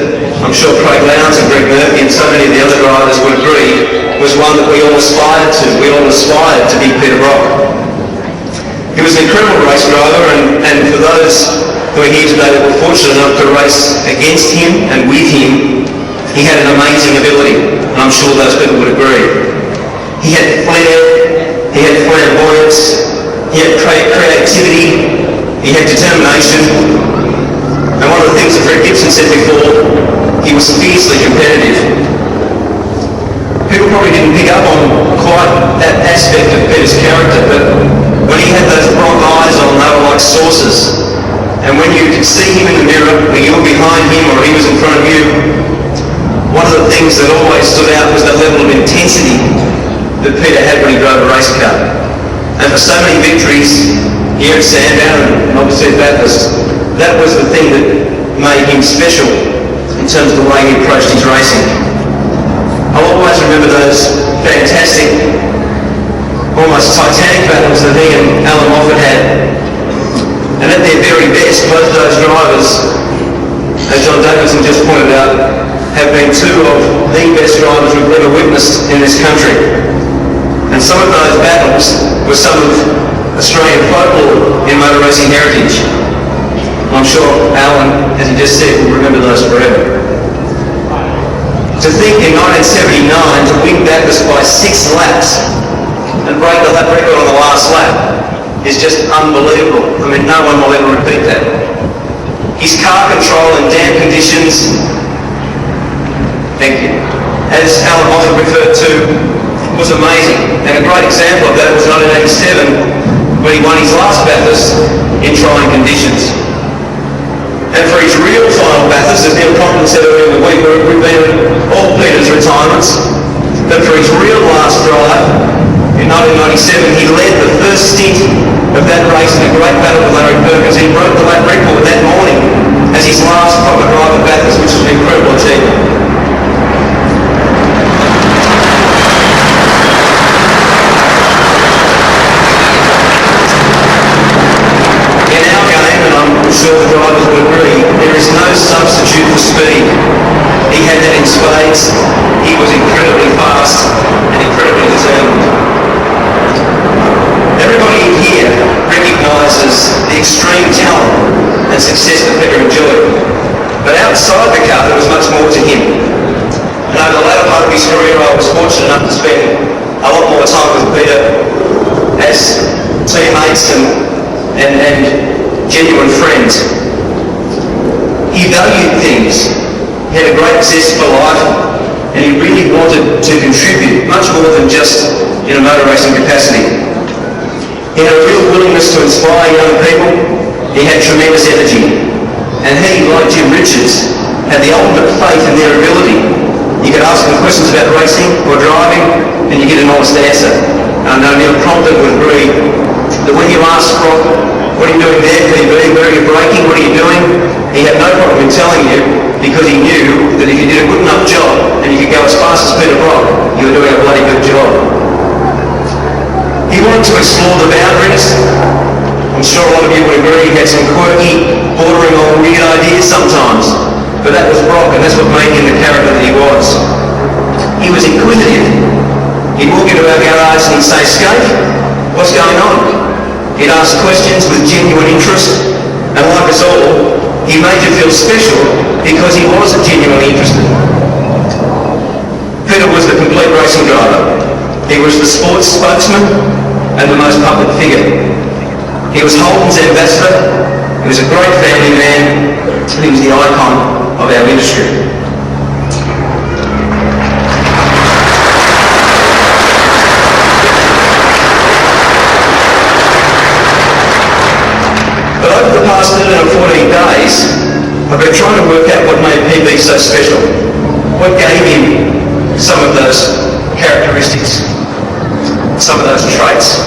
I'm sure Craig Lowndes and Greg Murphy and so many of the other drivers would agree was one that we all aspired to. We all aspired to be Peter Brock. He was an incredible race driver, and for those who are here today that were fortunate enough to race against him and with him, he had an amazing ability, and I'm sure those people would agree. He had flair, he had flamboyance, he had creativity, he had determination, and one of the things that Fred Gibson said before, he was fiercely competitive. People probably didn't pick up on quite that aspect of Peter's character, but when he had those Brock eyes on, they were like saucers. And when you could see him in the mirror, when you were behind him or he was in front of you, one of the things that always stood out was the level of intensity that Peter had when he drove a race car. And for so many victories here at Sandown and obviously at Bathurst, that was the thing that made him special in terms of the way he approached his racing. I'll always remember those fantastic, almost titanic battles that he and Alan Moffat had. And at their very best, both those drivers, as John Davidson just pointed out, have been two of the best drivers we've ever witnessed in this country. And some of those battles were some of Australian folklore in motor racing heritage. I'm sure Alan, as he just said, will remember those forever. To think in 1979 to win Bathurst by 6 laps and break the lap record on the last lap is just unbelievable. I mean, no one will ever repeat that. His car control in damp conditions, thank you, as Alan Moffat referred to, was amazing. And a great example of that was 1987 when he won his last Bathurst in trying conditions. And for his real final Bathurst, as Neil Compton said earlier in the week, we've been at all Peter's retirements, but for his real last drive in 1997, he led the first stint of that race in a great battle with Larry Perkins. He broke the lap record that morning as his last proper drive at Bathurst, which was an incredible achievement. I'm sure the drivers would agree, there is no substitute for speed. He had that in spades. He was incredibly fast and incredibly determined. Everybody here recognises the extreme talent and success that Peter enjoyed. But outside the car, there was much more to him. And over the latter part of his career, I was fortunate enough to spend a lot more time with Peter as teammates and genuine friends. He valued things. He had a great zest for life, and he really wanted to contribute much more than just in a motor racing capacity. He had a real willingness to inspire young people. He had tremendous energy, and he, like Jim Richards, had the ultimate faith in their ability. You could ask them questions about racing or driving, and you get an honest answer. And I know Neil Compton would agree that when you ask Brock, what are you doing there, PB? Where are you braking? What are you doing? He had no problem in telling you, because he knew that if you did a good enough job and you could go as fast as Peter Brock, you were doing a bloody good job. He wanted to explore the boundaries. I'm sure a lot of you would agree he had some quirky, bordering on weird ideas sometimes. But that was Brock, and that's what made him the character that he was. He was inquisitive. He'd walk into our garage and he'd say, "Skate, what's going on?" He'd ask questions with genuine interest, and like us all, he made you feel special because he was genuinely interested. Peter was the complete racing driver. He was the sports spokesman and the most public figure. He was Holden's ambassador. He was a great family man, and he was the icon of our industry. But over the past 13 or 14 days, I've been trying to work out what made PB so special. What gave him some of those characteristics, some of those traits.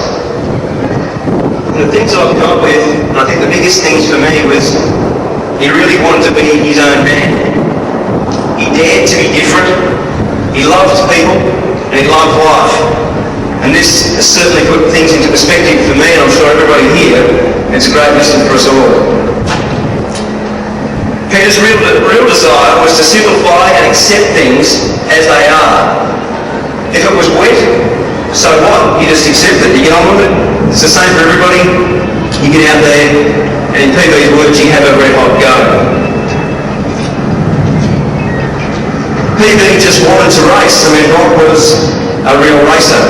And the things I've come up with, and I think the biggest things for me was he really wanted to be his own man. He dared to be different. He loved people and he loved life. And this has certainly put things into perspective for me, and I'm sure everybody here. It's a great lesson for us all. Peter's real desire was to simplify and accept things as they are. If it was wet, so what? You just accept it, you get on with it. It's the same for everybody. You get out there, and in PB's words, you have a red hot go. PB just wanted to race. I mean, Brock was a real racer.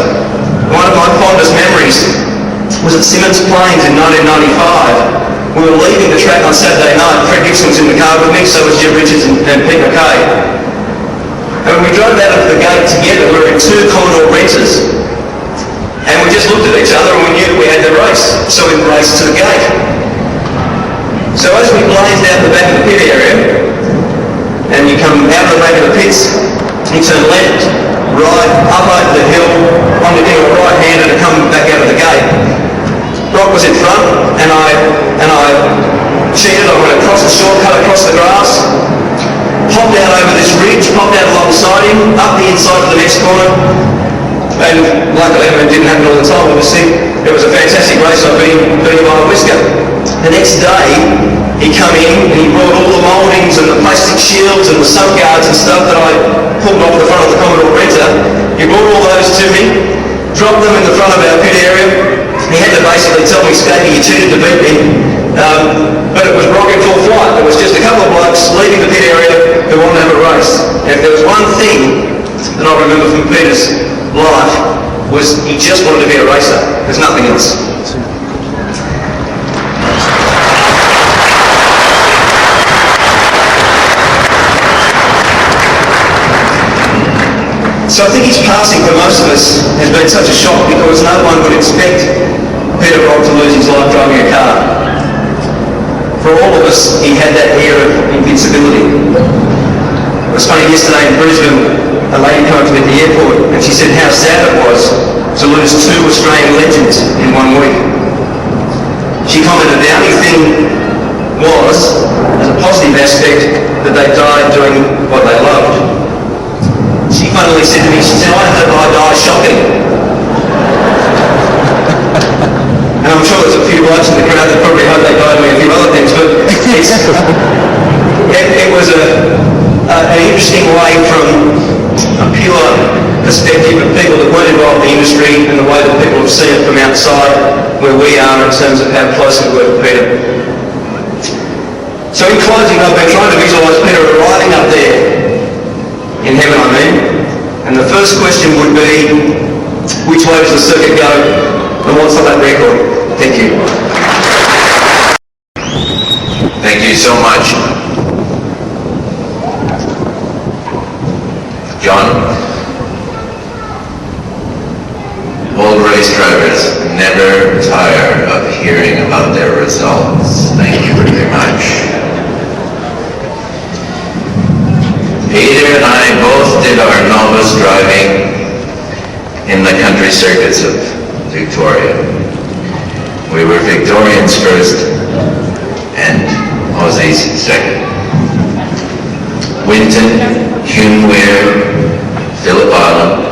One of my fondest memories was at Simmons Plains in 1995. We were leaving the track on Saturday night. Fred Gibson was in the car with me, so was Jim Richards and Pete McKay. And when we drove out of the gate together, we were in two Commodore Renters. And we just looked at each other and we knew we had to race, so we raced to the gate. So as we blazed out the back of the pit area, and you come out of the back of the pits, you turn left, right, up over the hill, on the hill, right-hander to come back out of the gate. Brock was in front, and I cheated. I went across the shortcut, across the grass, popped out over this ridge, popped out alongside him, up the inside of the next corner, and luckily it didn't happen all the time, obviously. It was a fantastic race. I beat him by a whisker. The next day, he come in and he brought all the mouldings and the plastic shields and the sun guards and stuff that I pulled off the front of the Commodore Renter. He brought all those to me, dropped them in the front of our pit area. He had to basically tell me, "Skatey, you cheated to beat me." But it was Brock in full flight. There was just a couple of blokes leaving the pit area who wanted to have a race. And if there was one thing that I remember from Peter's life, was he just wanted to be a racer. There's nothing else. So I think his passing for most of us has been such a shock because no one would expect Peter Brock to lose his life driving a car. For all of us, he had that air of invincibility. It was funny, yesterday in Brisbane, a lady came up to me at the airport and she said how sad it was to lose two Australian legends in 1 week. She commented the only thing was, as a positive aspect, that they died doing what they loved. She finally said to me, she said, "I hope I die shocking." And I'm sure there's a few blokes in the crowd that probably hope they died doing a few other things, but it was an interesting way from a pure perspective of people that weren't involved in the industry and the way that people have seen it from outside where we are in terms of how close we were to Peter. So in closing, I've been trying to visualise Peter arriving up there in heaven, I mean. And the first question would be, which way does the circuit go and what's on that record? Thank you. Thank you so much, John. All race drivers never tire of hearing about their results. Thank you very much. Peter and I both did our novice driving in the country circuits of Victoria. We were Victorians first and Aussies second. Winton, Hume Weir, Phillip Island.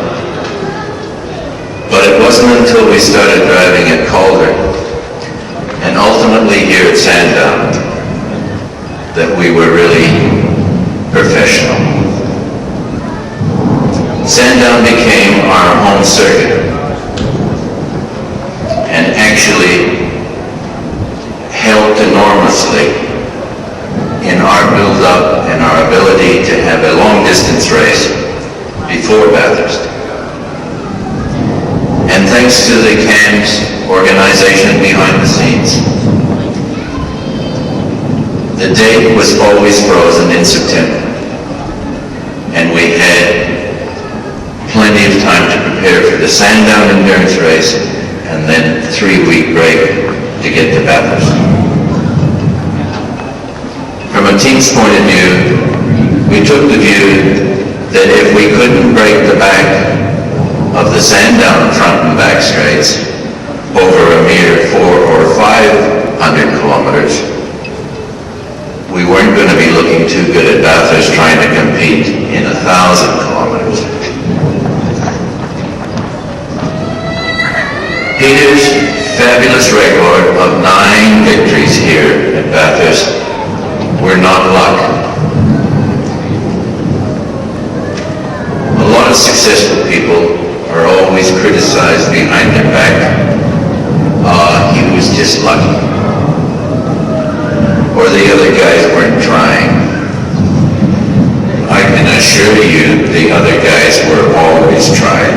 But it wasn't until we started driving at Calder and ultimately here at Sandown that we were really professional. Sandown became our home circuit and actually helped enormously in our build-up and our ability to have a long-distance race before Bathurst. And thanks to the CAM's organization behind the scenes, the date was always frozen in September, and we had plenty of time to prepare for the Sandown endurance race and then a 3-week break to get to Bathurst. From a team's point of view, we took the view that if we couldn't break the back of the Sandown front and back straights over a mere 400 or 500 kilometers, we weren't going to be looking too good at Bathurst trying to compete in 1,000 kilometers. Peter's fabulous record of 9 victories here at Bathurst were not luck. A lot of successful people are always criticized behind their back. He was just lucky. Or the other guys weren't trying. I can assure you the other guys were always trying.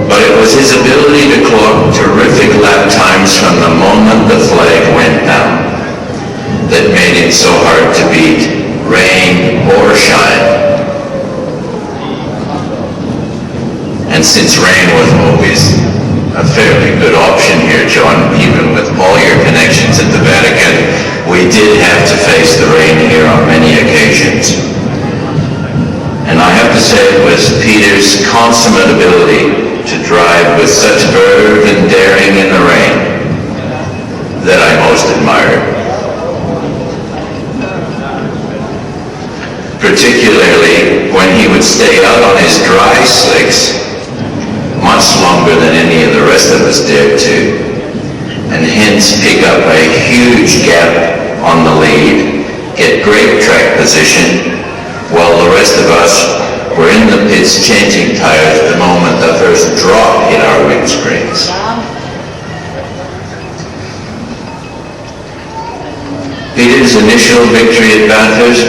But it was his ability to clock terrific lap times from the moment the flag went down that made him so hard to beat, rain or shine. And since rain was always a fairly good option here, John, even with all your connections at the Vatican, we did have to face the rain here on many occasions. And I have to say it was Peter's consummate ability to drive with such verve and daring in the rain that I most admired. Particularly when he would stay out on his dry slicks much longer than any of the rest of us dared to, and hence pick up a huge gap on the lead, get great track position, while the rest of us were in the pits changing tires the moment the first drop hit our windscreens. Peter's initial victory at Bathurst,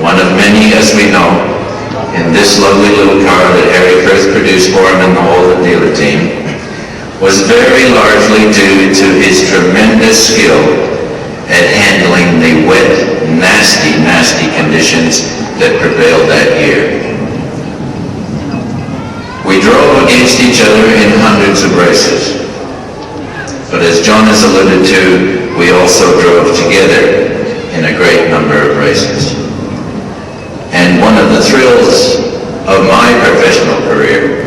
one of many as we know, in this lovely little car that Harry Firth produced for him in the Holden dealer team, was very largely due to his tremendous skill at handling the wet, nasty, nasty conditions that prevailed that year. We drove against each other in hundreds of races, but as John has alluded to, we also drove together in a great number of races. And one of the thrills of my professional career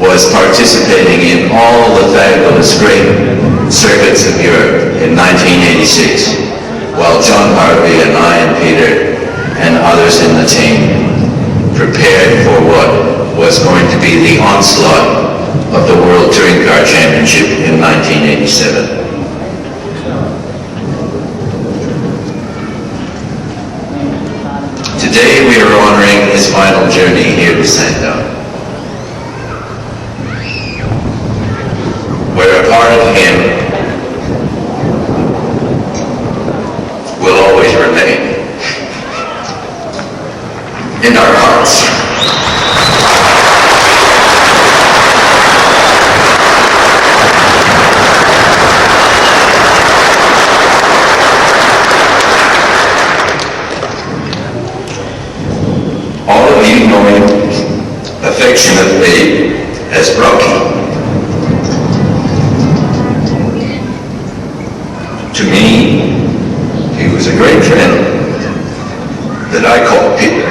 was participating in all the fabulous great circuits of Europe in 1986, while John Harvey and I and Peter and others in the team prepared for what was going to be the onslaught of the World Touring Car Championship in 1987. Today we are honoring his final journey here to Sandown, where a part of him will always remain in our hearts. All of you know him affectionately as Rocky. To me, he was a great friend that I called Peter.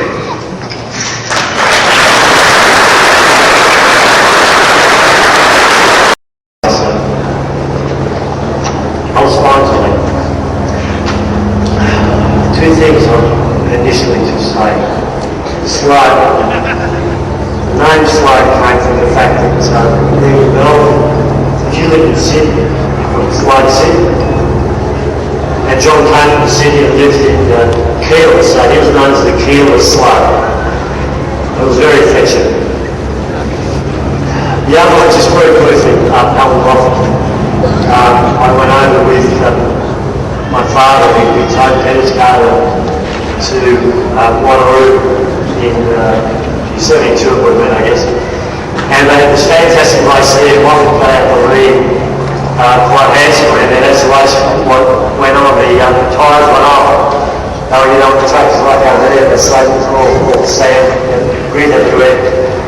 lived in Sydney, from Slade Sydney. And John came from Sydney and lived in Keilor, so he was known as the Keilor Slug. It was very affectionate. The other one, just very briefly, Alan Goffin. I went over with my father, we towed Peter's car to Wanneroo in 72 it would have been, I guess. And they had this fantastic race there, Moffat played out the lead quite handsomely, and then as the race went on, the tyres went off. The track is like out there, the slope was all sand and grit everywhere.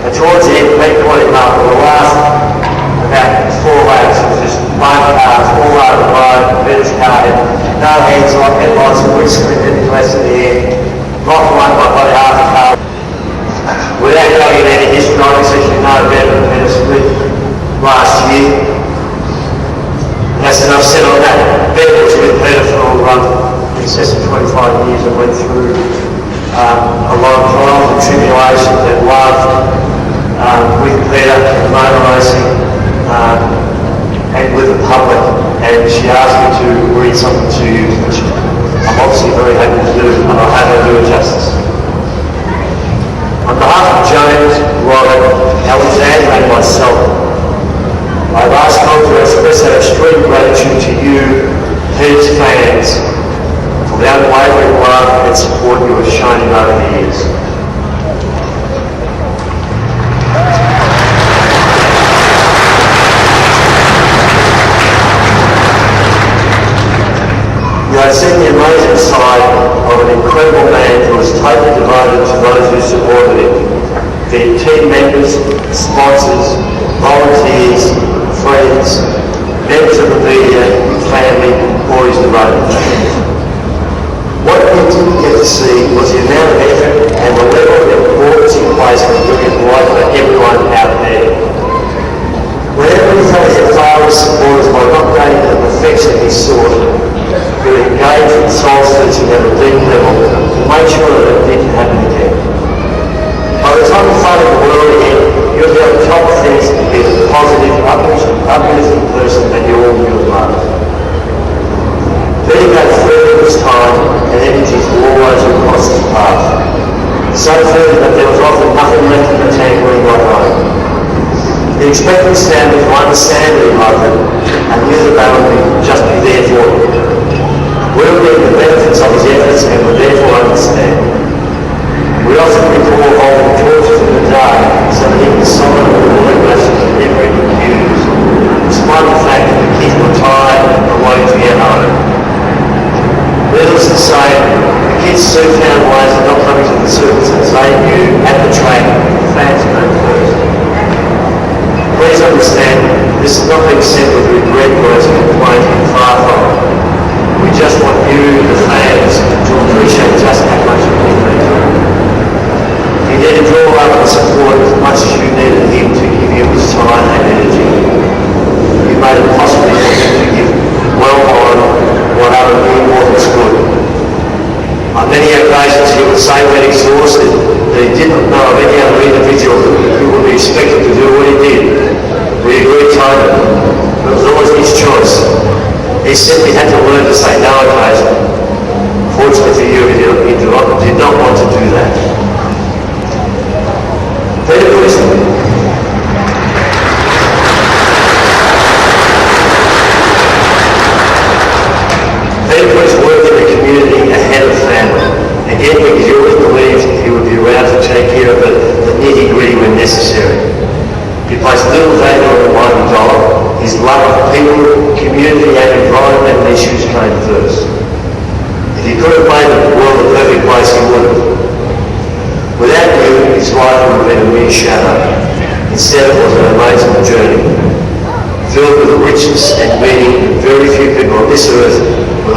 And towards the end, Pete caught him up for the last about 4 laps. It was just one cars all over the road, Peter's car, no hands on, headlights, and windscreen didn't less in the air. Moffat won by probably half a car. Without going into any history, I actually know better than Peter split last year. That's enough said on that. Ben was with Peter for in excess of 25 years and went through a lot of trials and tribulations and love with Peter in motor racing and with the public. And she asked me to read something to you, which I'm obviously very happy to do, and I hope I do it justice. On behalf of James, Robert, Alexandra and myself, I've asked God to express our extreme gratitude to you, Peter's fans, for the unwavering love and support you have shown him over the years. You have seen the amazing side of an incredible man who was totally devoted to those who supported him, their team members, sponsors, volunteers, friends, members of the media, family, or his devoted fans. What you didn't get to see was the amount of effort and the level of importance he placed on bringing life for everyone out there. Whenever he felt his father's supporters by not gaining the perfection he sought, he would engage in soul searching at a deep level to make sure that it didn't happen again. By the time you find the world again, you'll be on top of things to be the positive, uplifting person that you all knew and loved. Peter gave freely of his time and energies to all those who crossed his path. So freely that there was often nothing left in the tank when he got home. He expected his family to understand that he loved them and knew that they would just be there for him. We all need the benefits of his efforts and would therefore understand. We often recall holding torches in the dark so that he could summon all the blessings that never even used, despite the fact that the kids were tired and waiting to get home. Needless to say, the kids soon found ways of not coming to the circus as they knew at the track the fans came first. Please understand, this is not being said with regret or as a complaint, far from it. We just want you, the fans, to appreciate just how much we need to. He needed your love and support as much as you needed him to give you his time and energy. You made it possible for him to give well on what other people could. On many occasions he would say when exhausted that he did not know of any other individual who would be expected to do what he did. We agreed totally, but it was always his choice. He simply had to learn to say no occasionally. Fortunately for you, he did not want to do that. Peter put his work in the community ahead of family. Again, because he always believed he would be around to take care of the nitty-gritty when necessary. He placed little value on the $1. His love of people, community and environmental issues came first. If he could have made the world a perfect place, he would have. Without you, his life would have been a mere shadow. Instead, it was an amazing journey, filled with richness and meaning that very few people on this earth will